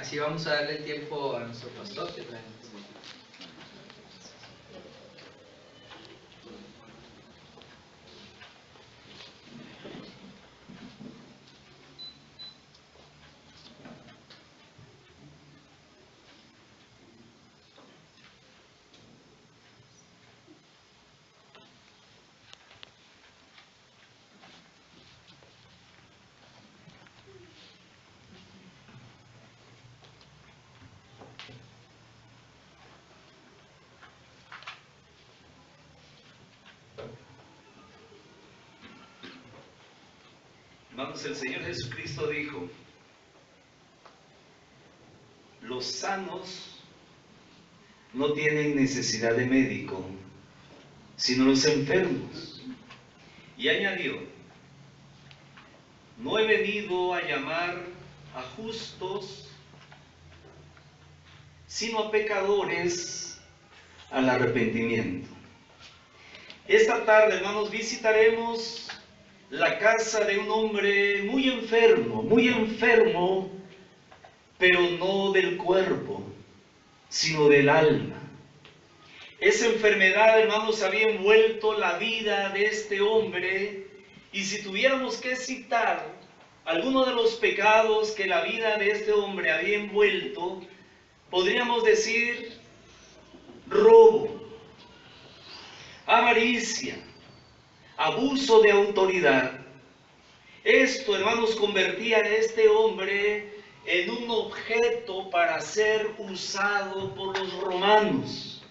Así vamos a darle el tiempo a nuestro pastor que trae. Hermanos, el Señor Jesucristo dijo: los sanos no tienen necesidad de médico, sino los enfermos. Y añadió: no he venido a llamar a justos, sino a pecadores al arrepentimiento. Esta tarde, hermanos, visitaremos la casa de un hombre muy enfermo, pero no del cuerpo, sino del alma. Esa enfermedad, hermanos, había envuelto la vida de este hombre, y si tuviéramos que citar algunos de los pecados que la vida de este hombre había envuelto, podríamos decir robo, avaricia, abuso de autoridad. Esto, hermanos, convertía a este hombre en un objeto para ser usado por los romanos,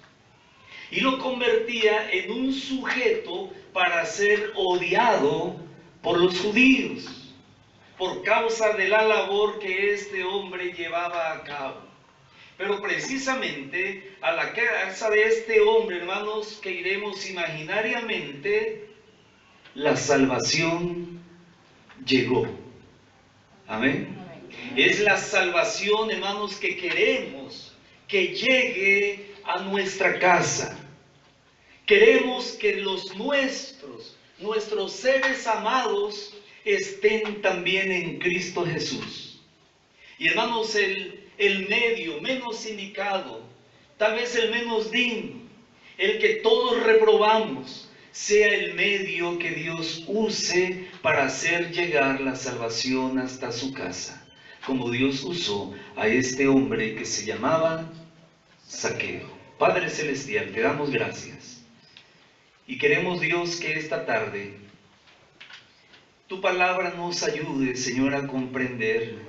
y lo convertía en un sujeto para ser odiado por los judíos, por causa de la labor que este hombre llevaba a cabo. Pero precisamente a la casa de este hombre, hermanos, que iremos imaginariamente, la salvación llegó. Amén. Es la salvación, hermanos, que queremos que llegue a nuestra casa. Queremos que los nuestros seres amados, estén también en Cristo Jesús. Y hermanos, el medio menos indicado, tal vez el menos digno, el que todos reprobamos, sea el medio que Dios use para hacer llegar la salvación hasta su casa, como Dios usó a este hombre que se llamaba Zaqueo. Padre Celestial, te damos gracias. Y queremos, Dios, que esta tarde tu palabra nos ayude, Señor, a comprender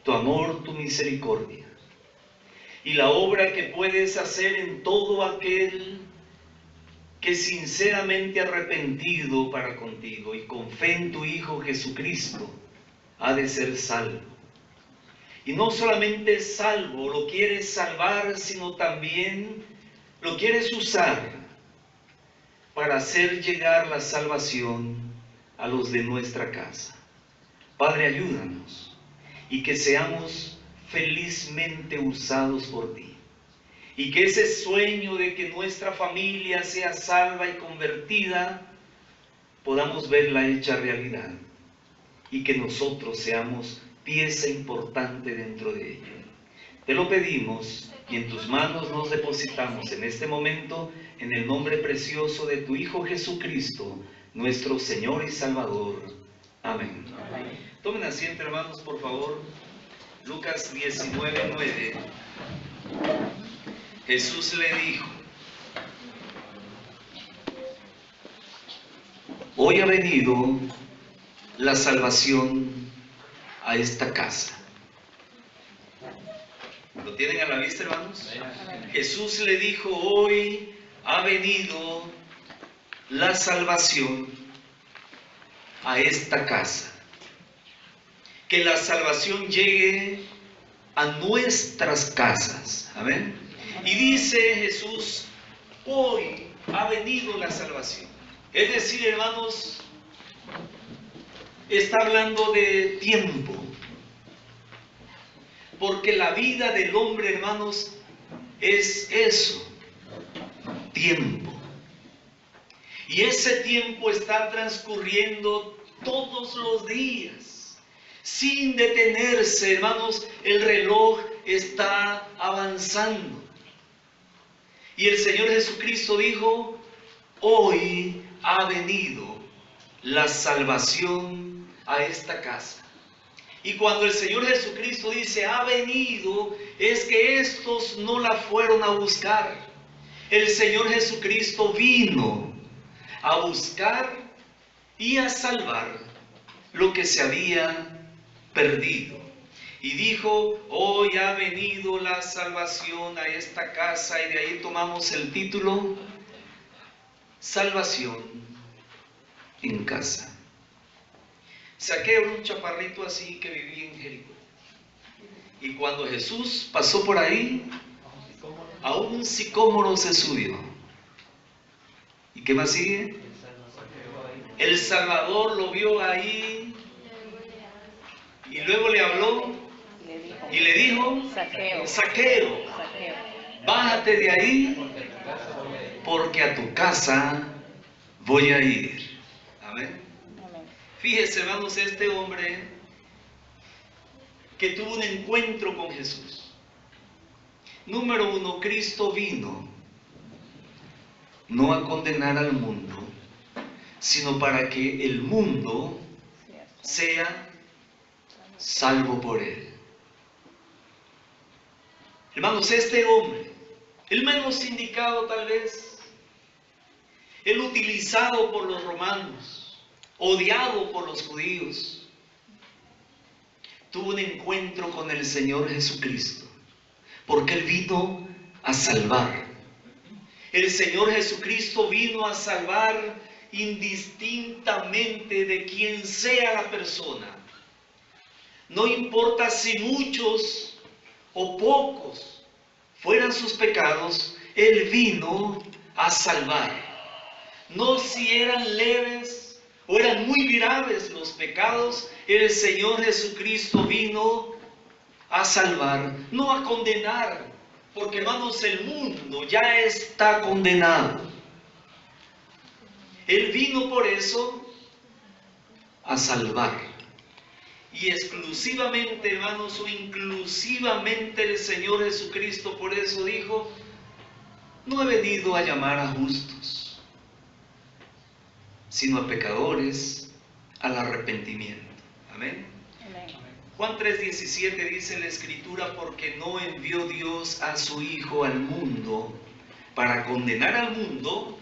tu amor, tu misericordia, y la obra que puedes hacer en todo aquel que sinceramente arrepentido para contigo y con fe en tu Hijo Jesucristo ha de ser salvo. Y no solamente es salvo, lo quieres salvar, sino también lo quieres usar para hacer llegar la salvación a los de nuestra casa. Padre, ayúdanos y que seamos felizmente usados por ti. Y que ese sueño de que nuestra familia sea salva y convertida, podamos verla hecha realidad. Y que nosotros seamos pieza importante dentro de ello. Te lo pedimos y en tus manos nos depositamos en este momento, en el nombre precioso de tu Hijo Jesucristo, nuestro Señor y Salvador. Amén. Amén. Tomen asiento, hermanos, por favor. Lucas 19:9. Jesús le dijo: hoy ha venido la salvación a esta casa. ¿Lo tienen a la vista, hermanos? Jesús le dijo: hoy ha venido la salvación a esta casa. Que la salvación llegue a nuestras casas. Amén. Y dice Jesús: hoy ha venido la salvación. Es decir, hermanos, está hablando de tiempo. Porque la vida del hombre, hermanos, es eso, tiempo. Y ese tiempo está transcurriendo todos los días. sin detenerse, hermanos. El reloj está avanzando. Y el Señor Jesucristo dijo: hoy ha venido la salvación a esta casa. Y cuando el Señor Jesucristo dice ha venido, es que estos no la fueron a buscar. El Señor Jesucristo vino a buscar y a salvar lo que se había perdido. Y dijo: hoy ha venido la salvación a esta casa. Y de ahí tomamos el título: salvación en casa. Saqueo era un chaparrito así que vivía en Jericó. Y cuando Jesús pasó por ahí, a un sicómoro se subió. ¿Y qué más sigue? El Salvador lo vio ahí y luego le habló y le dijo: Saqueo, bájate de ahí porque a tu casa voy a ir. Amén. Fíjese, hermanos, este hombre que tuvo un encuentro con Jesús. Número uno, Cristo vino no a condenar al mundo, sino para que el mundo sea salvo por él. Hermanos, este hombre, el menos indicado tal vez, el utilizado por los romanos, odiado por los judíos, tuvo un encuentro con el Señor Jesucristo, porque Él vino a salvar. El Señor Jesucristo vino a salvar indistintamente de quien sea la persona. No importa si muchos o pocos fueran sus pecados, Él vino a salvar. No si eran leves o eran muy graves los pecados, el Señor Jesucristo vino a salvar, no a condenar, porque hermanos, el mundo ya está condenado. Él vino por eso a salvar. Y exclusivamente, hermanos, o inclusivamente el Señor Jesucristo por eso dijo: no he venido a llamar a justos, sino a pecadores al arrepentimiento. Amén. Juan 3:17 dice la Escritura: porque no envió Dios a su Hijo al mundo para condenar al mundo,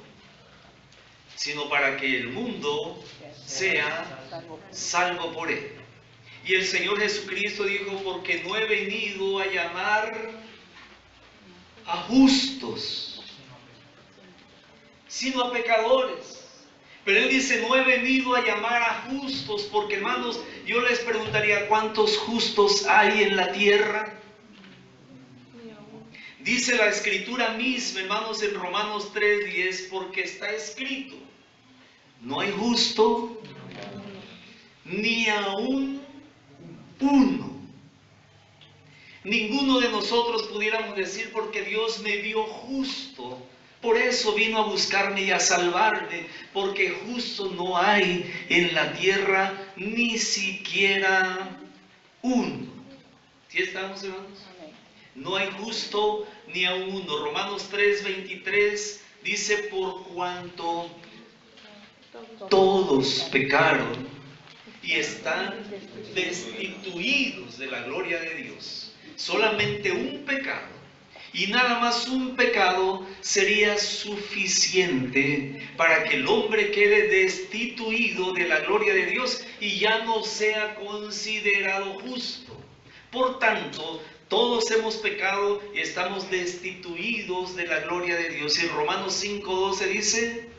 sino para que el mundo sea salvo por él. Y el Señor Jesucristo dijo: porque no he venido a llamar a justos, sino a pecadores. Pero Él dice: no he venido a llamar a justos, porque hermanos, yo les preguntaría: ¿cuántos justos hay en la tierra? Dice la Escritura misma, hermanos, en Romanos 3:10, porque está escrito: no hay justo ni aún uno. Ninguno de nosotros pudiéramos decir: porque Dios me vio justo, por eso vino a buscarme y a salvarme, porque justo no hay en la tierra ni siquiera uno. ¿Sí estamos, hermanos? No hay justo ni aún uno. Romanos 3:23 dice: por cuanto todos pecaron y están destituidos de la gloria de Dios. Solamente un pecado, y nada más un pecado, sería suficiente para que el hombre quede destituido de la gloria de Dios y ya no sea considerado justo. Por tanto, todos hemos pecado y estamos destituidos de la gloria de Dios. Y en Romanos 5:12 dice: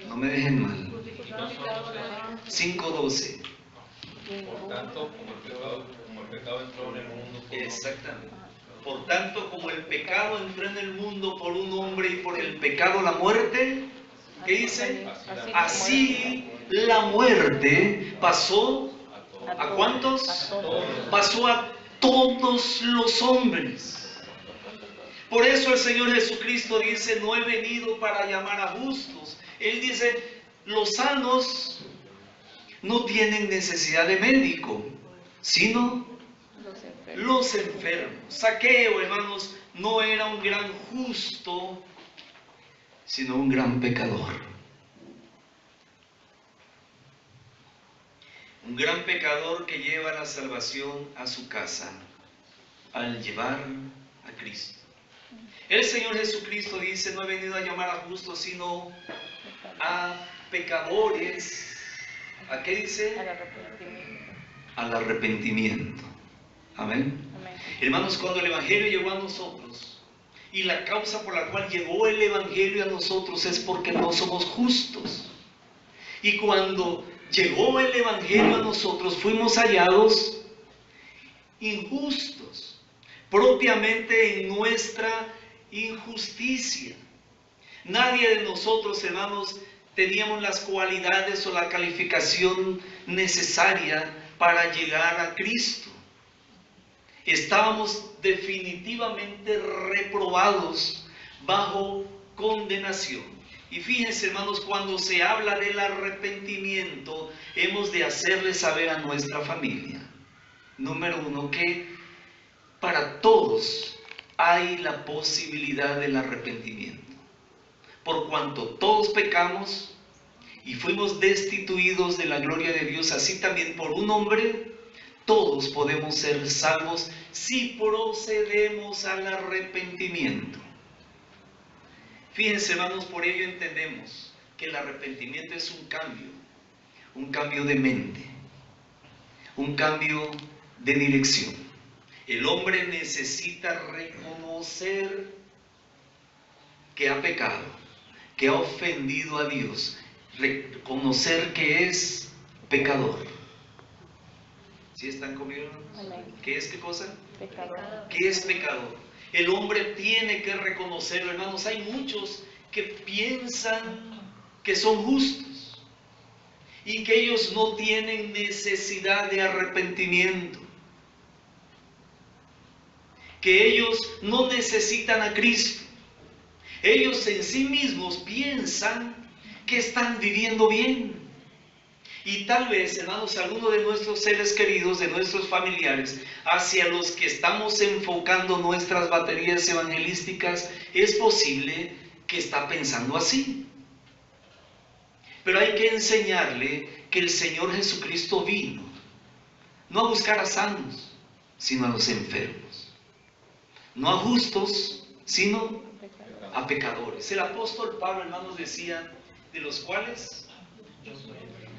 no me dejen mal. 5:12. Por tanto, como el pecado entró en el mundo por Exactamente. Por tanto, como el pecado entró en el mundo por un hombre y por el pecado la muerte, ¿qué dice? Así la muerte pasó ¿a cuántos? Pasó a todos los hombres. Por eso el Señor Jesucristo dice: no he venido para llamar a justos. Él dice: los sanos no tienen necesidad de médico, sino los enfermos. Zaqueo, hermanos, no era un gran justo, sino un gran pecador. Un gran pecador que lleva la salvación a su casa al llevar a Cristo. El Señor Jesucristo dice, no he venido a llamar a justos, sino a pecadores. ¿A qué dice? Al arrepentimiento. Al arrepentimiento. Amén. Amén. Hermanos, cuando el Evangelio llegó a nosotros, y la causa por la cual llegó el Evangelio a nosotros es porque no somos justos. Y cuando llegó el Evangelio a nosotros, fuimos hallados injustos, propiamente en nuestra injusticia. Nadie de nosotros, hermanos, teníamos las cualidades o la calificación necesaria para llegar a Cristo. Estábamos definitivamente reprobados bajo condenación. Y fíjense, hermanos, cuando se habla del arrepentimiento, hemos de hacerle saber a nuestra familia, número uno, que para todos hay la posibilidad del arrepentimiento. Por cuanto todos pecamos y fuimos destituidos de la gloria de Dios, así también por un hombre, todos podemos ser salvos si procedemos al arrepentimiento. Fíjense, hermanos, por ello entendemos que el arrepentimiento es un cambio de mente, un cambio de dirección. El hombre necesita reconocer que ha pecado, que ha ofendido a Dios, reconocer que es pecador. ¿Sí están conmigo? Amén. ¿Qué es qué cosa? Pecador. ¿Qué es pecador? El hombre tiene que reconocerlo, hermanos. Hay muchos que piensan que son justos y que ellos no tienen necesidad de arrepentimiento, que ellos no necesitan a Cristo. Ellos en sí mismos piensan que están viviendo bien. Y tal vez, hermanos, algunos de nuestros seres queridos, de nuestros familiares, hacia los que estamos enfocando nuestras baterías evangelísticas, es posible que está pensando así. Pero hay que enseñarle que el Señor Jesucristo vino, no a buscar a sanos, sino a los enfermos. No a justos, sino a pecadores. El apóstol Pablo, hermanos, decía, de los cuales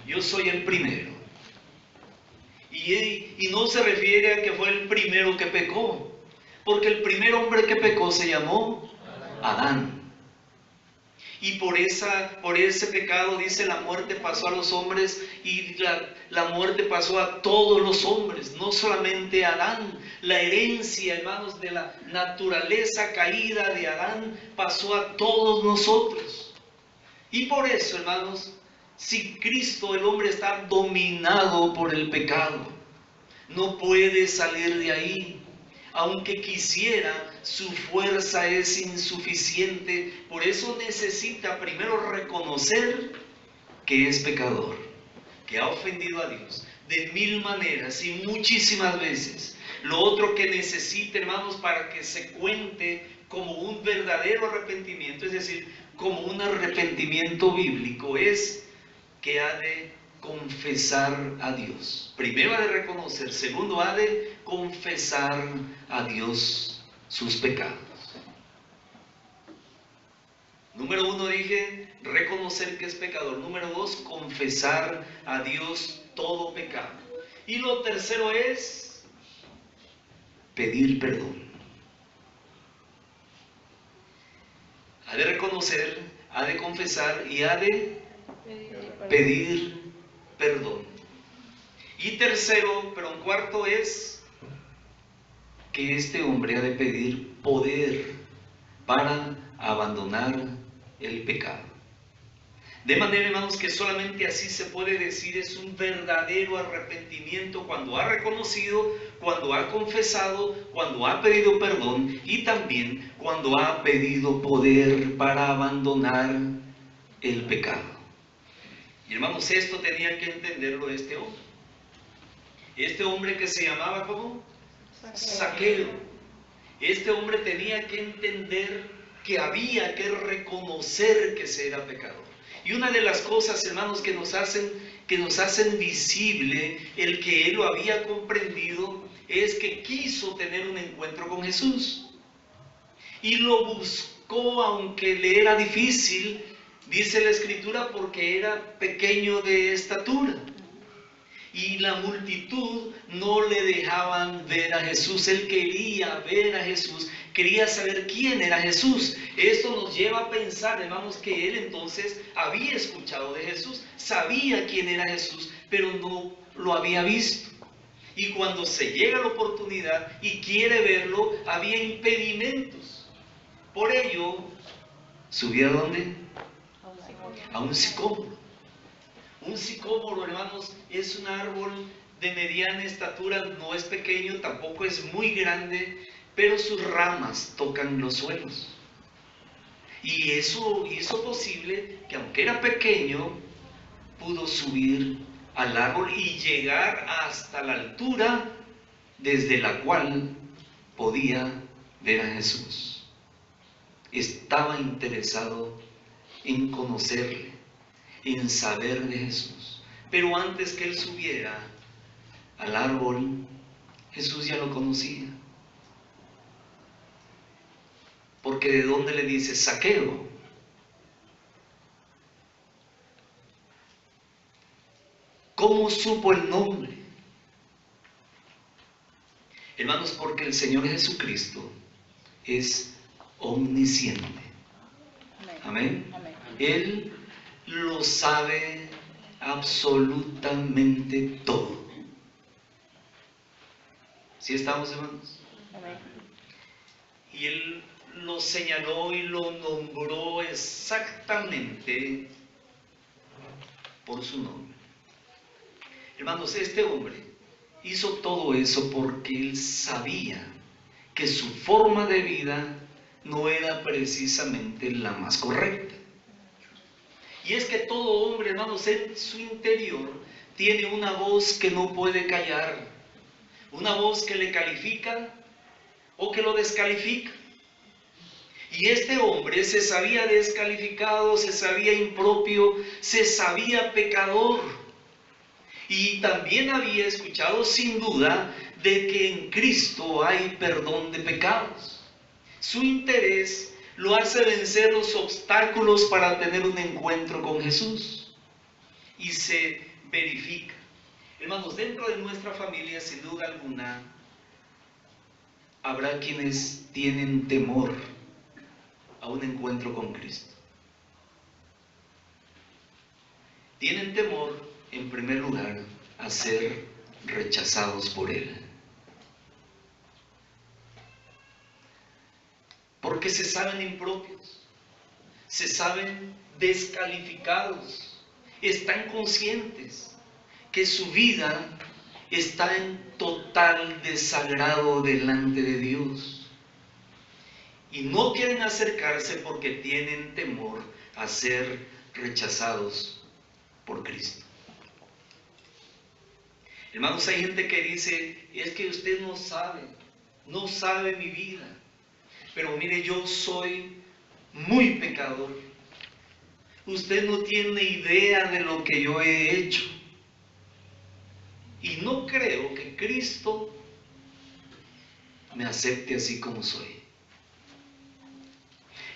yo soy el primero. Y no se refiere a que fue el primero que pecó, porque el primer hombre que pecó se llamó Adán. Y por ese pecado, dice, la muerte pasó a los hombres y la muerte pasó a todos los hombres, no solamente a Adán. La herencia, hermanos, de la naturaleza caída de Adán pasó a todos nosotros. Y por eso, hermanos, si Cristo, el hombre, está dominado por el pecado, no puede salir de ahí. Aunque quisiera, su fuerza es insuficiente. Por eso necesita primero reconocer que es pecador, que ha ofendido a Dios de mil maneras y muchísimas veces. Lo otro que necesita, hermanos, para que se cuente como un verdadero arrepentimiento, es decir, como un arrepentimiento bíblico, es que ha de confesar a Dios. Primero ha de reconocer, segundo ha de confesar a Dios sus pecados. Número uno dije, reconocer que es pecador. Número dos, confesar a Dios todo pecado. Y lo tercero es pedir perdón. Ha de reconocer, ha de confesar y ha de pedir perdón. Y tercero, pero un cuarto, es que este hombre ha de pedir poder para abandonar el pecado. De manera, hermanos, que solamente así se puede decir es un verdadero arrepentimiento, cuando ha reconocido, cuando ha confesado, cuando ha pedido perdón y también cuando ha pedido poder para abandonar el pecado. Y hermanos, esto tenía que entenderlo este hombre. Este hombre que se llamaba ¿cómo? Zaqueo. Este hombre tenía que entender que había que reconocer que se era pecador. Y una de las cosas, hermanos, que nos hacen visible el que él lo había comprendido es que quiso tener un encuentro con Jesús. Y lo buscó aunque le era difícil, dice la Escritura, porque era pequeño de estatura. Y la multitud no le dejaban ver a Jesús. Él quería ver a Jesús, quería saber quién era Jesús. Esto nos lleva a pensar, hermanos, que él entonces había escuchado de Jesús, sabía quién era Jesús, pero no lo había visto. Y cuando se llega la oportunidad y quiere verlo, había impedimentos. Por ello, ¿subía a dónde? A un sicómoro. Un sicómoro, hermanos, es un árbol de mediana estatura, no es pequeño, tampoco es muy grande, pero sus ramas tocan los suelos. Y eso hizo posible que, aunque era pequeño, pudo subir al árbol y llegar hasta la altura desde la cual podía ver a Jesús. Estaba interesado en conocerle, en saber de Jesús. Pero antes que él subiera al árbol, Jesús ya lo conocía. Porque ¿de dónde le dice Zaqueo? ¿Cómo supo el nombre? Hermanos, porque el Señor Jesucristo es omnisciente. Amén. Él lo sabe absolutamente todo. ¿Sí estamos, hermanos? Y Él lo señaló y lo nombró exactamente por su nombre. Hermanos, este hombre hizo todo eso porque él sabía que su forma de vida no era precisamente la más correcta. Y es que todo hombre, hermanos, en su interior tiene una voz que no puede callar, una voz que le califica o que lo descalifica. Y este hombre se sabía descalificado, se sabía impropio, se sabía pecador. Y también había escuchado sin duda de que en Cristo hay perdón de pecados. Su interés lo hace vencer los obstáculos para tener un encuentro con Jesús. Y se verifica. Hermanos, dentro de nuestra familia, sin duda alguna, habrá quienes tienen temor a un encuentro con Cristo. Tienen temor, en primer lugar, a ser rechazados por Él. Porque se saben impropios, se saben descalificados, están conscientes que su vida está en total desagrado delante de Dios. Y no quieren acercarse porque tienen temor a ser rechazados por Cristo. Hermanos, hay gente que dice, es que usted no sabe mi vida. Pero mire, yo soy muy pecador. Usted no tiene idea de lo que yo he hecho. Y no creo que Cristo me acepte así como soy.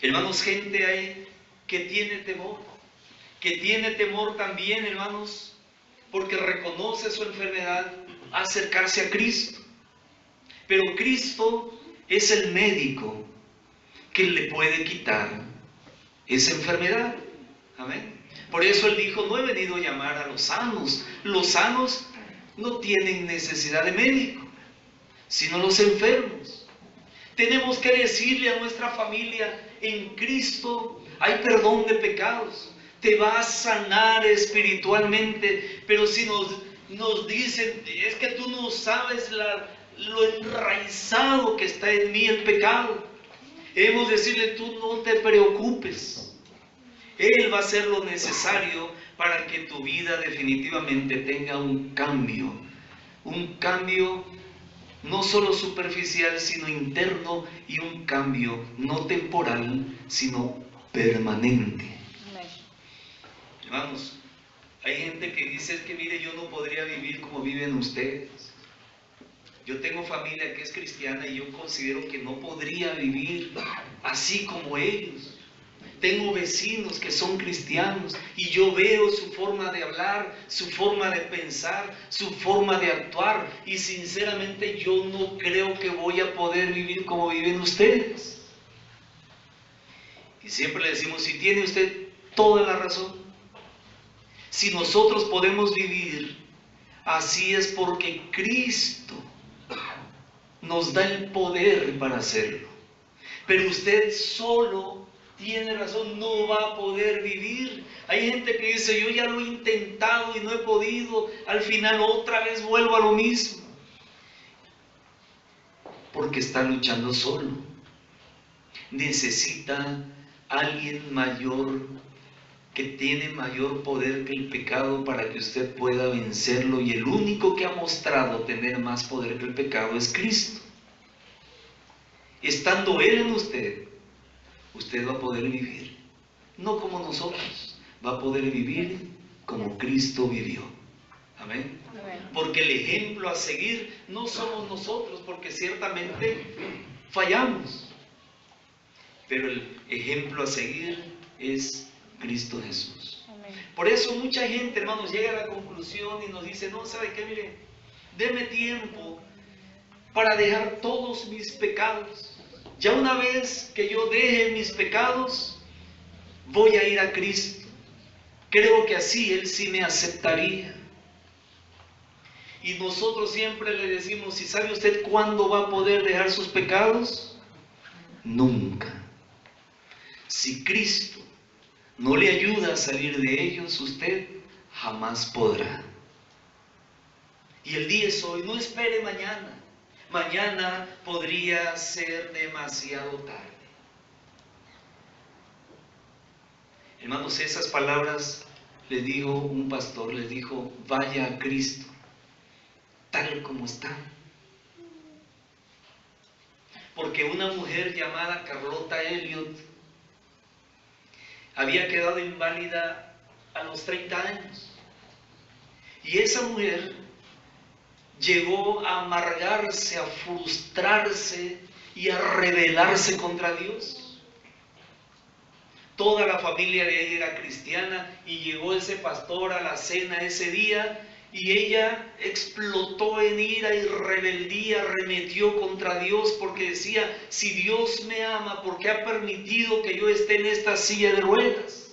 Hermanos, gente hay que tiene temor también, hermanos, porque reconoce su enfermedad, acercarse a Cristo. Pero Cristo es el médico que le puede quitar esa enfermedad. Amén. Por eso Él dijo, no he venido a llamar a los sanos. Los sanos no tienen necesidad de médico, sino los enfermos. Tenemos que decirle a nuestra familia, en Cristo hay perdón de pecados. Te va a sanar espiritualmente, pero si nos dicen, es que tú no sabes lo enraizado que está en mí el pecado. Hemos de decirle, tú no te preocupes. Él va a hacer lo necesario para que tu vida definitivamente tenga un cambio no solo superficial, sino interno, y un cambio no temporal, sino permanente. Hermanos, hay gente que dice, es que mire, yo no podría vivir como viven ustedes. Yo tengo familia que es cristiana y yo considero que no podría vivir así como ellos. Tengo vecinos que son cristianos y yo veo su forma de hablar, su forma de pensar, su forma de actuar, y sinceramente yo no creo que voy a poder vivir como viven ustedes. Y siempre le decimos, si tiene usted toda la razón, si nosotros podemos vivir así es porque Cristo nos da el poder para hacerlo. Pero usted solo tiene razón, no va a poder vivir. Hay gente que dice, yo ya lo he intentado y no he podido, al final otra vez vuelvo a lo mismo. Porque está luchando solo. Necesita alguien mayor, que tiene mayor poder que el pecado, para que usted pueda vencerlo. Y el único que ha mostrado tener más poder que el pecado es Cristo. Estando Él en usted, usted va a poder vivir, no como nosotros, va a poder vivir como Cristo vivió. Amén. Porque el ejemplo a seguir no somos nosotros, porque ciertamente fallamos, pero el ejemplo a seguir es Cristo Jesús. Por eso mucha gente, hermanos, llega a la conclusión y nos dice, no, ¿sabe qué? Mire, deme tiempo para dejar todos mis pecados. Ya una vez que yo deje mis pecados, voy a ir a Cristo. Creo que así Él sí me aceptaría. Y nosotros siempre le decimos, ¿y sabe usted cuándo va a poder dejar sus pecados? Nunca. Si Cristo no le ayuda a salir de ellos, usted jamás podrá. Y el día es hoy, no espere mañana. Mañana podría ser demasiado tarde. Hermanos, esas palabras les dijo un pastor, les dijo, vaya a Cristo, tal como está. Porque una mujer llamada Carlota Elliot había quedado inválida a los 30 años. Y esa mujer llegó a amargarse, a frustrarse y a rebelarse contra Dios. Toda la familia de ella era cristiana y llegó ese pastor a la cena ese día y ella explotó en ira y rebeldía, arremetió contra Dios porque decía, si Dios me ama, ¿por qué ha permitido que yo esté en esta silla de ruedas?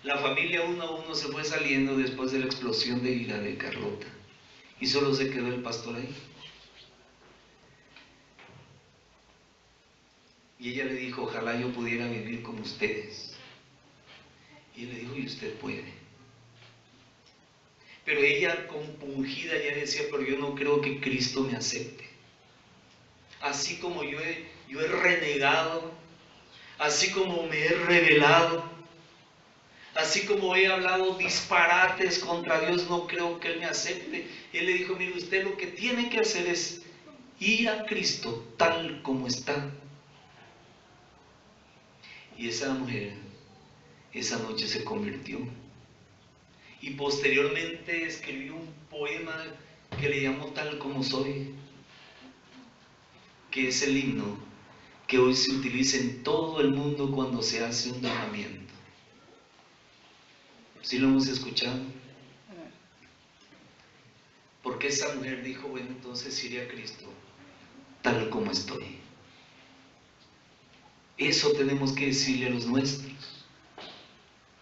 La familia uno a uno se fue saliendo después de la explosión de ira de Carlota y solo se quedó el pastor ahí. Y ella le dijo, ojalá yo pudiera vivir como ustedes. Y él le dijo, y usted puede. Pero ella compungida ya decía, pero yo no creo que Cristo me acepte. Así como yo he renegado, así como me he rebelado, así como he hablado disparates contra Dios, no creo que Él me acepte. Él le dijo, mire, usted lo que tiene que hacer es ir a Cristo tal como está. Y esa mujer, esa noche se convirtió. Y posteriormente escribió un poema que le llamó Tal como soy, que es el himno que hoy se utiliza en todo el mundo cuando se hace un llamamiento. ¿Sí lo hemos escuchado? Porque esa mujer dijo, bueno, entonces iré a Cristo tal como estoy. Eso tenemos que decirle a los nuestros.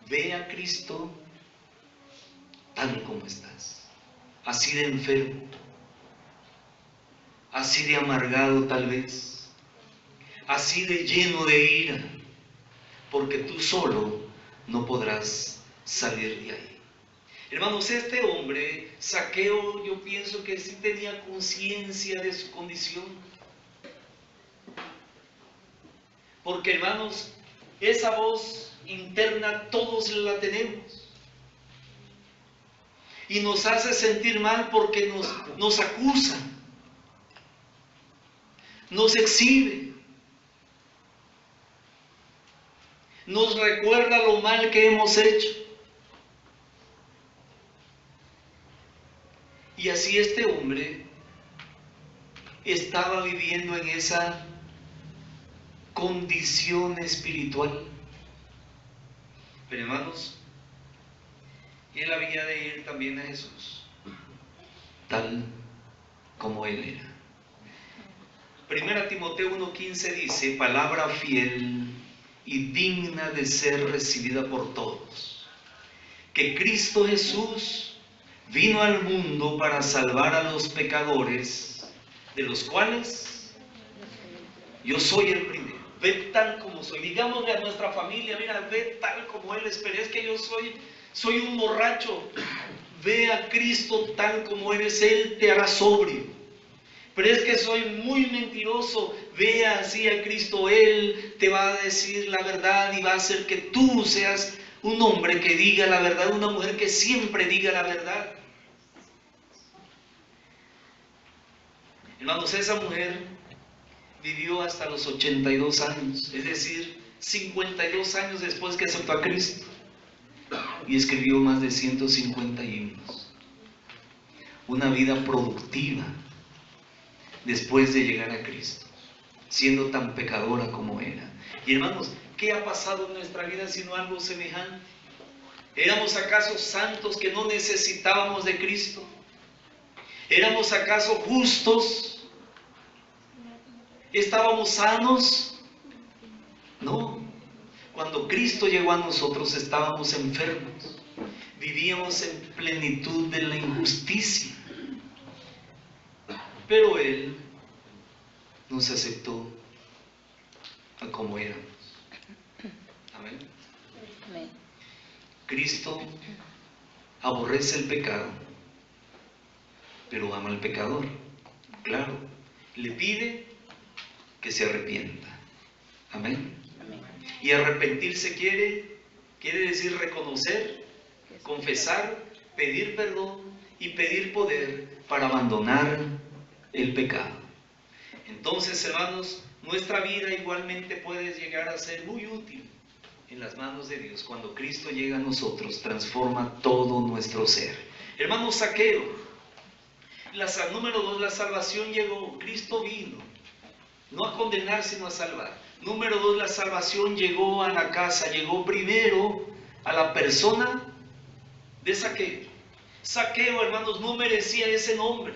Ve a Cristo tal como estás. Así de enfermo, así de amargado tal vez, así de lleno de ira, porque tú solo no podrás salir de ahí. Hermanos, este hombre, Zaqueo, yo pienso que sí tenía conciencia de su condición. Porque, hermanos, esa voz interna todos la tenemos. Y nos hace sentir mal porque nos acusa, nos exhibe, nos recuerda lo mal que hemos hecho. Y así este hombre estaba viviendo en esa condición espiritual. Pero hermanos, él había de ir también a Jesús, tal como él era. Primera Timoteo 1:15 dice, palabra fiel y digna de ser recibida por todos, que Cristo Jesús vino al mundo para salvar a los pecadores, de los cuales yo soy el primero. Ve tal como soy. Digámosle a nuestra familia, mira, ve tal como Él es, pero es que yo soy un borracho. Ve a Cristo tal como eres, Él te hará sobrio. Pero es que soy muy mentiroso. Ve así a Cristo, Él te va a decir la verdad y va a hacer que tú seas un hombre que diga la verdad, una mujer que siempre diga la verdad. Hermanos, esa mujer vivió hasta los 82 años, es decir, 52 años después que aceptó a Cristo, y escribió más de 150 himnos. Una vida productiva después de llegar a Cristo, siendo tan pecadora como era. Y hermanos, ¿qué ha pasado en nuestra vida sino algo semejante? ¿Éramos acaso santos que no necesitábamos de Cristo? ¿Éramos acaso justos? ¿Estábamos sanos? No. Cuando Cristo llegó a nosotros estábamos enfermos. Vivíamos en plenitud de la injusticia. Pero Él nos aceptó a como éramos. Amén. Amén. Cristo aborrece el pecado, pero ama al pecador. Claro, le pide que se arrepienta. Amén. Amén. Y arrepentirse quiere decir reconocer, confesar, pedir perdón y pedir poder para abandonar el pecado. Entonces, hermanos, nuestra vida igualmente puede llegar a ser muy útil en las manos de Dios. Cuando Cristo llega a nosotros, transforma todo nuestro ser. Hermano Zaqueo, número 2, la salvación llegó. Cristo vino, no a condenar, sino a salvar. Número 2, la salvación llegó a la casa, llegó primero a la persona de Zaqueo. Zaqueo, hermanos, no merecía ese nombre.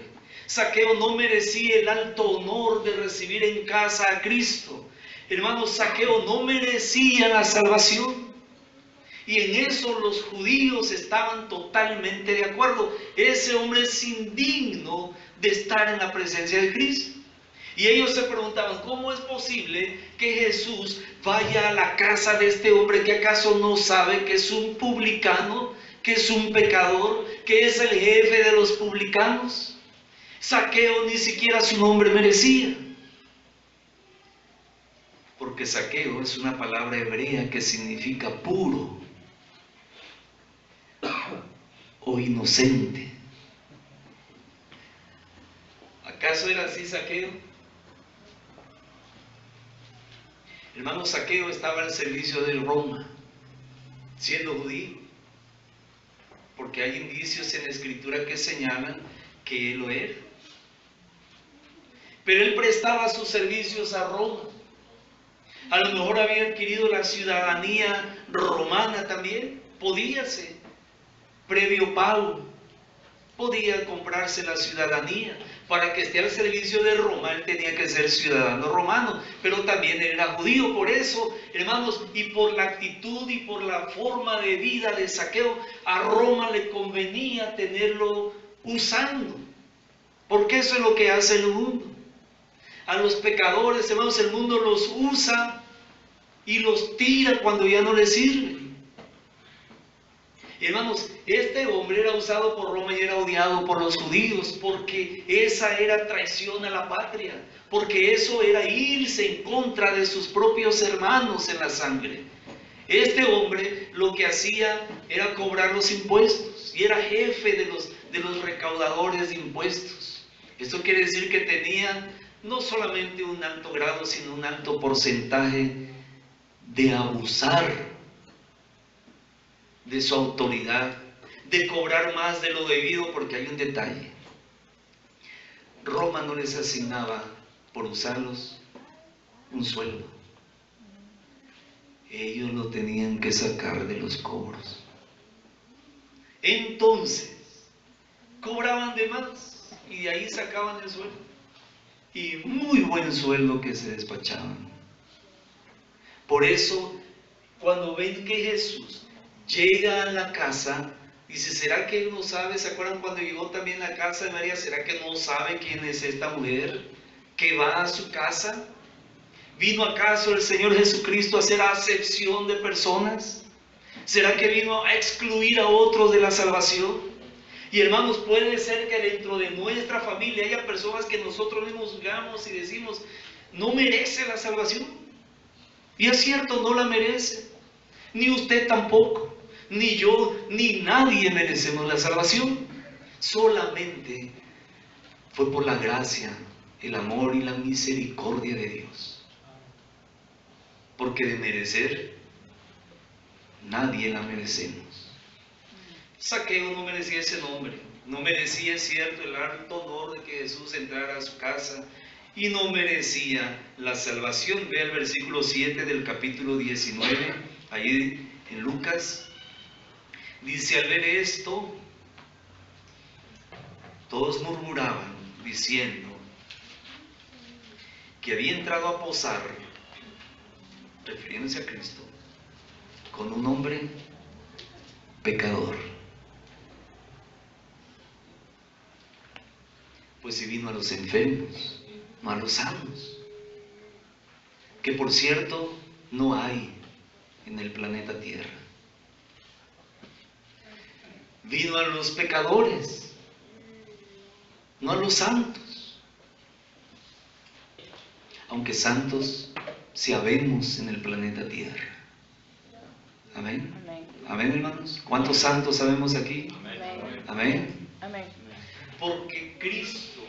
Zaqueo no merecía el alto honor de recibir en casa a Cristo. Hermanos, Zaqueo no merecía la salvación. Y en eso los judíos estaban totalmente de acuerdo. Ese hombre es indigno de estar en la presencia de Cristo. Y ellos se preguntaban, ¿cómo es posible que Jesús vaya a la casa de este hombre que acaso no sabe que es un publicano, que es un pecador, que es el jefe de los publicanos? Zaqueo ni siquiera su nombre merecía. Porque Zaqueo es una palabra hebrea que significa puro o inocente. ¿Acaso era así Zaqueo? Hermano, Zaqueo estaba al servicio de Roma, siendo judío, porque hay indicios en la Escritura que señalan que él lo era. Pero él prestaba sus servicios a Roma. A lo mejor había adquirido la ciudadanía romana también. Podía ser. Previo pago, podía comprarse la ciudadanía. Para que esté al servicio de Roma, él tenía que ser ciudadano romano, pero también era judío. Por eso, hermanos, y por la actitud y por la forma de vida de Zaqueo, a Roma le convenía tenerlo usando. Porque eso es lo que hace el mundo. A los pecadores, hermanos, el mundo los usa y los tira cuando ya no les sirven. Hermanos, este hombre era usado por Roma y era odiado por los judíos porque esa era traición a la patria, porque eso era irse en contra de sus propios hermanos en la sangre. Este hombre lo que hacía era cobrar los impuestos y era jefe de los recaudadores de impuestos. Esto quiere decir que tenía no solamente un alto grado, sino un alto porcentaje de abusar de su autoridad, de cobrar más de lo debido, porque hay un detalle. Roma no les asignaba, por usarlos, un sueldo. Ellos lo tenían que sacar de los cobros. Entonces, cobraban de más y de ahí sacaban el sueldo. Y muy buen sueldo que se despachaban. Por eso, cuando ven que Jesús llega a la casa, dice, ¿será que él no sabe? ¿Se acuerdan cuando llegó también a la casa de María? ¿Será que no sabe quién es esta mujer que va a su casa? ¿Vino acaso el Señor Jesucristo a hacer acepción de personas? ¿Será que vino a excluir a otros de la salvación? Y hermanos, puede ser que dentro de nuestra familia haya personas que nosotros mismos juzgamos y decimos, no merece la salvación. Y es cierto, no la merece. Ni usted tampoco. Ni yo, ni nadie merecemos la salvación. Solamente fue por la gracia, el amor y la misericordia de Dios. Porque de merecer, nadie la merecemos. Zaqueo no merecía ese nombre, no merecía, es cierto, el alto honor de que Jesús entrara a su casa, y no merecía la salvación. Ve el versículo 7 del capítulo 19, ahí en Lucas, dice, al ver esto, todos murmuraban, diciendo, que había entrado a posar, refiriéndose a Cristo, con un hombre pecador. Pues si vino a los enfermos, no a los sanos, que por cierto no hay en el planeta Tierra. Vino a los pecadores, no a los santos, aunque santos si habemos en el planeta Tierra. Amén. Amén, hermanos. ¿Cuántos santos sabemos aquí? Amén. Amén. Amén. Porque Cristo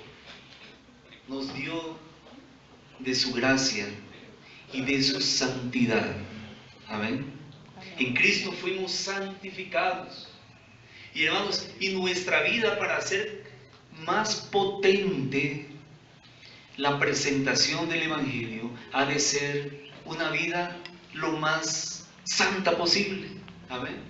nos dio de su gracia y de su santidad. Amén. En Cristo fuimos santificados. Y hermanos, y nuestra vida, para hacer más potente la presentación del Evangelio, ha de ser una vida lo más santa posible. Amén.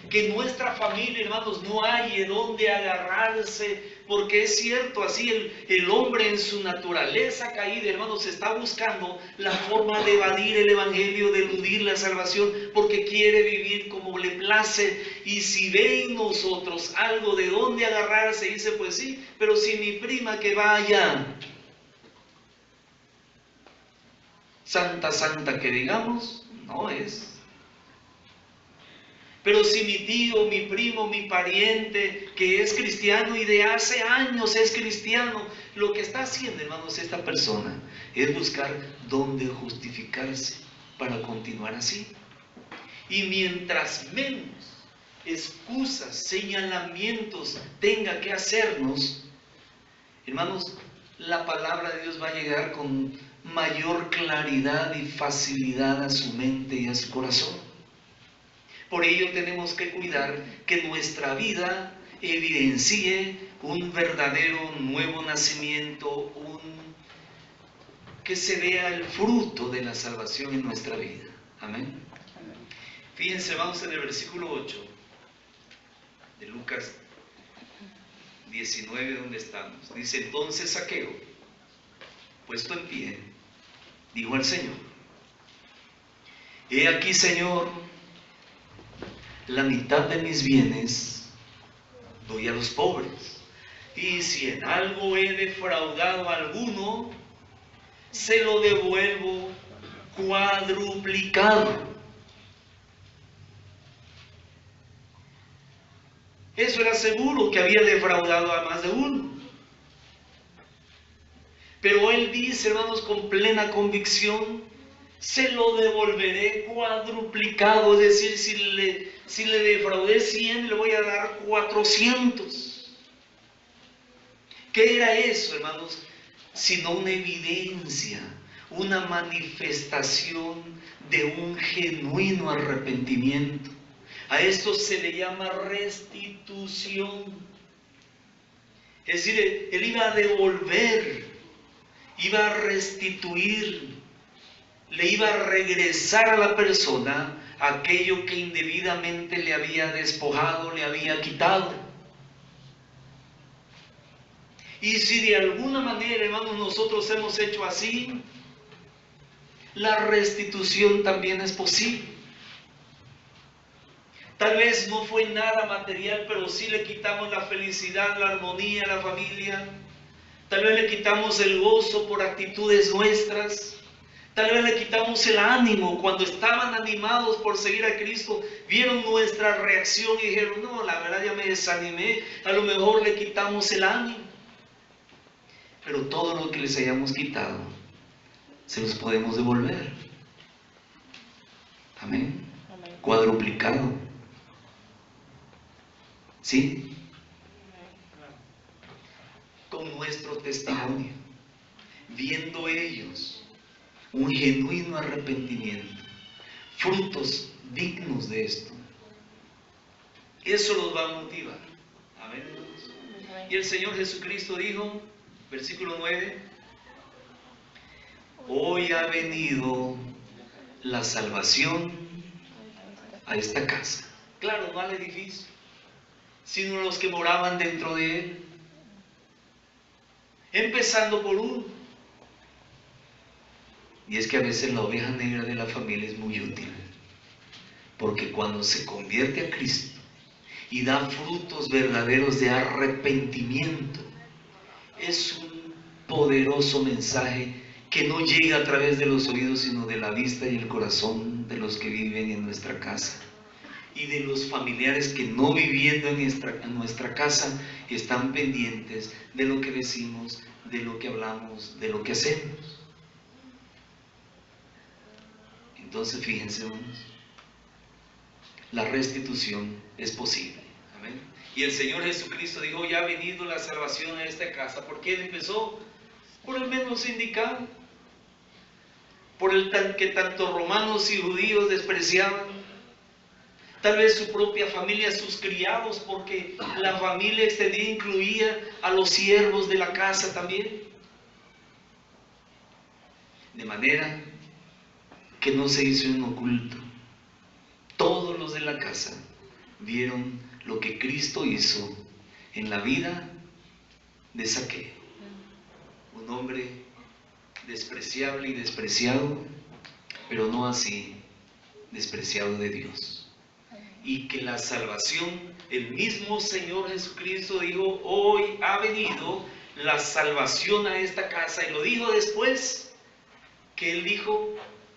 Que nuestra familia, hermanos, no haya donde agarrarse, porque es cierto, así el hombre en su naturaleza caída, hermanos, está buscando la forma de evadir el Evangelio, de eludir la salvación, porque quiere vivir como le place. Y si ve en nosotros algo de donde agarrarse, dice, pues sí, pero si mi prima que vaya, santa que digamos, no es. Pero si mi tío, mi primo, mi pariente, que es cristiano y de hace años es cristiano, lo que está haciendo, hermanos, esta persona es buscar dónde justificarse para continuar así. Y mientras menos excusas, señalamientos tenga que hacernos, hermanos, la palabra de Dios va a llegar con mayor claridad y facilidad a su mente y a su corazón. Por ello tenemos que cuidar que nuestra vida evidencie un verdadero nuevo nacimiento, que se vea el fruto de la salvación en nuestra vida. Amén. Fíjense, vamos en el versículo 8 de Lucas 19, donde estamos. Dice, entonces Zaqueo, puesto en pie, dijo al Señor, he aquí, Señor, la mitad de mis bienes doy a los pobres, y si en algo he defraudado a alguno, se lo devuelvo cuadruplicado. Eso era seguro, que había defraudado a más de uno. Pero él dice, hermanos, con plena convicción, se lo devolveré cuadruplicado. Es decir, si le defraudé 100, le voy a dar 400. ¿Qué era eso, hermanos? Sino una evidencia, una manifestación de un genuino arrepentimiento. A esto se le llama restitución. Es decir, él iba a devolver, iba a restituir, le iba a regresar a la persona aquello que indebidamente le había despojado, le había quitado. Y si de alguna manera, hermanos, nosotros hemos hecho así, la restitución también es posible. Tal vez no fue nada material, pero sí le quitamos la felicidad, la armonía a la familia. Tal vez le quitamos el gozo por actitudes nuestras. Tal vez le quitamos el ánimo. Cuando estaban animados por seguir a Cristo, vieron nuestra reacción y dijeron, no, la verdad ya me desanimé. A lo mejor le quitamos el ánimo. Pero todo lo que les hayamos quitado, se los podemos devolver. Amén. Cuadruplicado. ¿Sí? Con nuestro testimonio, viendo ellos un genuino arrepentimiento, frutos dignos de esto, eso los va a motivar. Amén. Y el Señor Jesucristo dijo, versículo 9, hoy ha venido la salvación a esta casa. Claro, no al edificio, sino a los que moraban dentro de él. Empezando por uno. Y es que a veces la oveja negra de la familia es muy útil. Porque cuando se convierte a Cristo y da frutos verdaderos de arrepentimiento, es un poderoso mensaje que no llega a través de los oídos, sino de la vista y el corazón de los que viven en nuestra casa. Y de los familiares que no viviendo en nuestra casa están pendientes de lo que decimos, de lo que hablamos, de lo que hacemos. Entonces fíjense, hermanos, la restitución es posible. Amén. Y el Señor Jesucristo dijo, ya ha venido la salvación a esta casa. ¿Por quién empezó? Por el menos indicado, por el que tanto romanos y judíos despreciaban. Tal vez su propia familia, sus criados, porque la familia extendida incluía a los siervos de la casa también. De manera que no se hizo en oculto. Todos los de la casa vieron lo que Cristo hizo en la vida de Zaqueo. Un hombre despreciable y despreciado, pero no así despreciado de Dios. Y que la salvación, el mismo Señor Jesucristo dijo, hoy ha venido la salvación a esta casa. Y lo dijo después que Él dijo,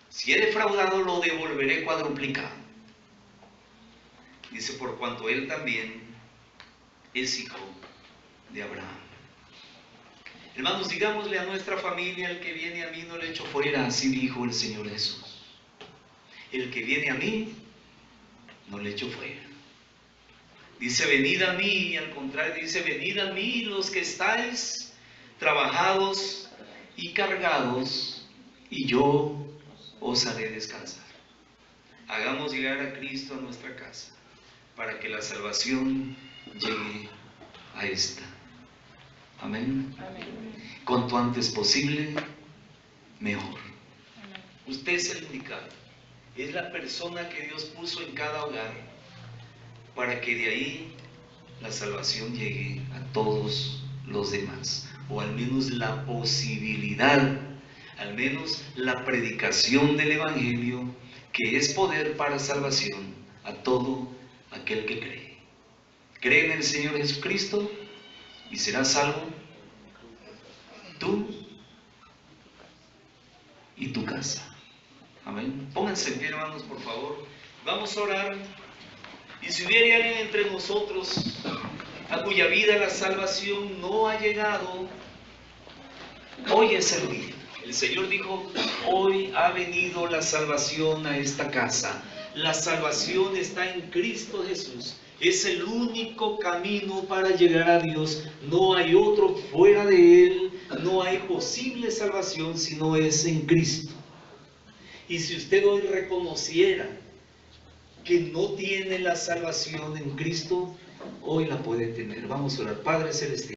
si he defraudado lo devolveré cuadruplicado. Dice, por cuanto Él también es hijo de Abraham. Hermanos, digámosle a nuestra familia, el que viene a mí no le echo fuera, así dijo el Señor Jesús. El que viene a mí no le echo fuera. Dice, venid a mí, y al contrario dice, venid a mí los que estáis trabajados y cargados, y yo os haré descansar. Hagamos llegar a Cristo a nuestra casa, para que la salvación llegue a esta. Amén. Cuanto antes posible, mejor. Usted es el indicado. Es la persona que Dios puso en cada hogar para que de ahí la salvación llegue a todos los demás. O al menos la posibilidad, al menos la predicación del Evangelio, que es poder para salvación a todo aquel que cree. Cree en el Señor Jesucristo y serás salvo tú y tu casa. Amén. Pónganse en pie, hermanos, por favor. Vamos a orar. Y si hubiera alguien entre nosotros a cuya vida la salvación no ha llegado, hoy es el día. El Señor dijo, hoy ha venido la salvación a esta casa. La salvación está en Cristo Jesús. Es el único camino para llegar a Dios. No hay otro fuera de Él. No hay posible salvación si no es en Cristo. Y si usted hoy reconociera que no tiene la salvación en Cristo, hoy la puede tener. Vamos a orar. Padre Celestial.